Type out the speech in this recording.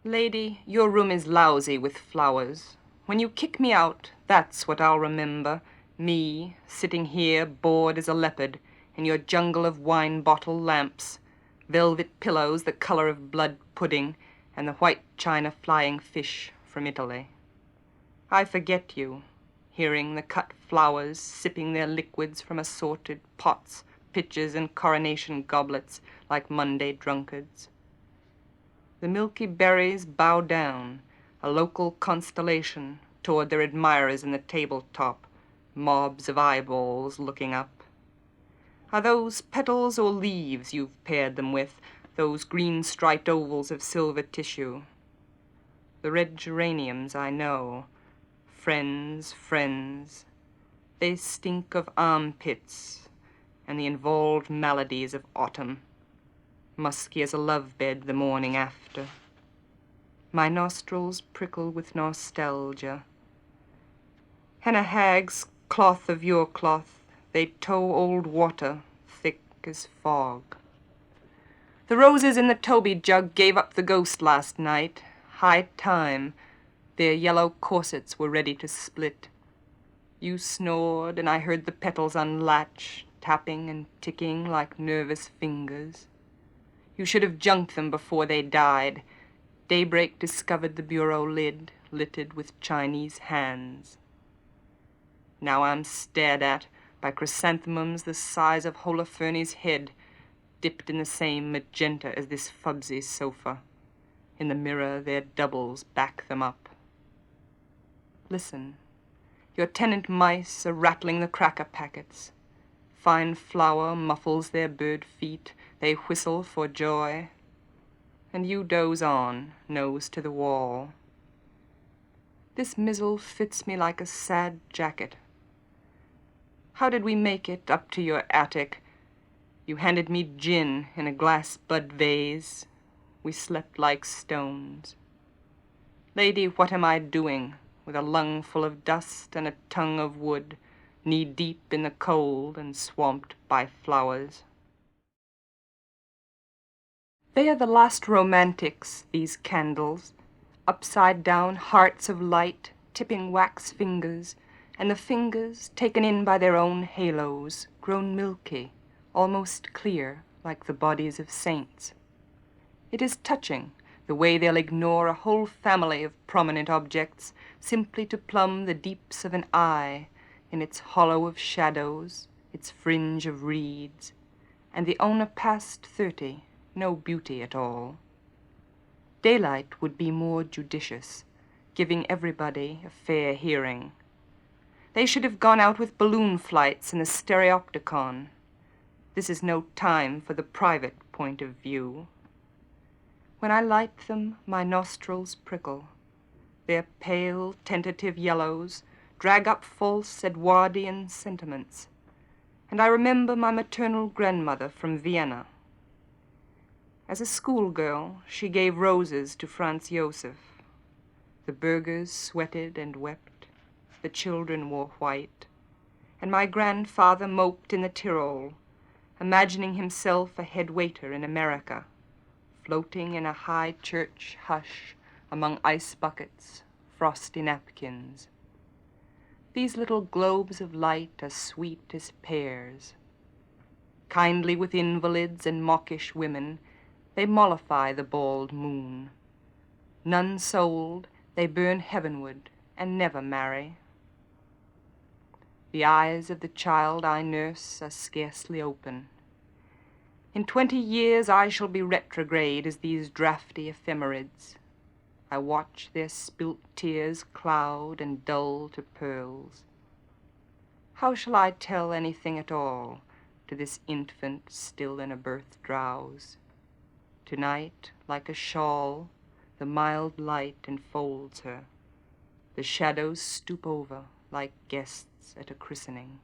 Lady, your room is lousy with flowers. When you kick me out, that's what I'll remember. Me, sitting here, bored as a leopard, in your jungle of wine-bottle lamps, velvet pillows the color of blood pudding, and the white china flying fish from Italy. I forget you, hearing the cut flowers sipping their liquids from assorted pots, pitchers, and coronation goblets like Monday drunkards. The milky berries bow down, a local constellation, toward their admirers in the tabletop, mobs of eyeballs looking up. Are those petals or leaves you've paired them with, those green-striped ovals of silver tissue? The red geraniums, I know. Friends, friends. They stink of armpits and the involved maladies of autumn. Musky as a love bed the morning after. My nostrils prickle with nostalgia. Henna hags, cloth of your cloth, they tow old water, thick as fog. The roses in the Toby jug gave up the ghost last night. High time. Their yellow corsets were ready to split. You snored, and I heard the petals unlatch, tapping and ticking like nervous fingers. You should have junked them before they died. Daybreak discovered the bureau lid, littered with Chinese hands. Now I'm stared at by chrysanthemums the size of Holofernes' head, dipped in the same magenta as this fubsy sofa. In the mirror, their doubles back them up. Listen, your tenant mice are rattling the cracker packets. Fine flour muffles their bird feet. They whistle for joy. And you doze on, nose to the wall. This mizzle fits me like a sad jacket. How did we make it up to your attic? You handed me gin in a glass bud vase. We slept like stones. Lady, what am I doing with a lung full of dust and a tongue of wood, knee-deep in the cold and swamped by flowers? They are the last romantics, these candles, upside-down hearts of light, tipping wax fingers, and the fingers, taken in by their own halos, grown milky, almost clear, like the bodies of saints. It is touching, the way they'll ignore a whole family of prominent objects simply to plumb the deeps of an eye in its hollow of shadows, its fringe of reeds, and the owner past 30, no beauty at all. Daylight would be more judicious, giving everybody a fair hearing. They should have gone out with balloon flights in the stereopticon. This is no time for the private point of view. When I light them, my nostrils prickle. Their pale, tentative yellows drag up false Edwardian sentiments. And I remember my maternal grandmother from Vienna. As a schoolgirl, she gave roses to Franz Josef. The burghers sweated and wept. The children wore white. And my grandfather moped in the Tyrol, imagining himself a head waiter in America, floating in a high church hush among ice buckets, frosty napkins. These little globes of light are sweet as pears. Kindly with invalids and mawkish women, they mollify the bald moon. None sold, they burn heavenward and never marry. The eyes of the child I nurse are scarcely open. In 20 years I shall be retrograde as these draughty ephemerids. I watch their spilt tears cloud and dull to pearls. How shall I tell anything at all to this infant still in a birth drowse? Tonight, like a shawl, the mild light enfolds her. The shadows stoop over like guests at a christening.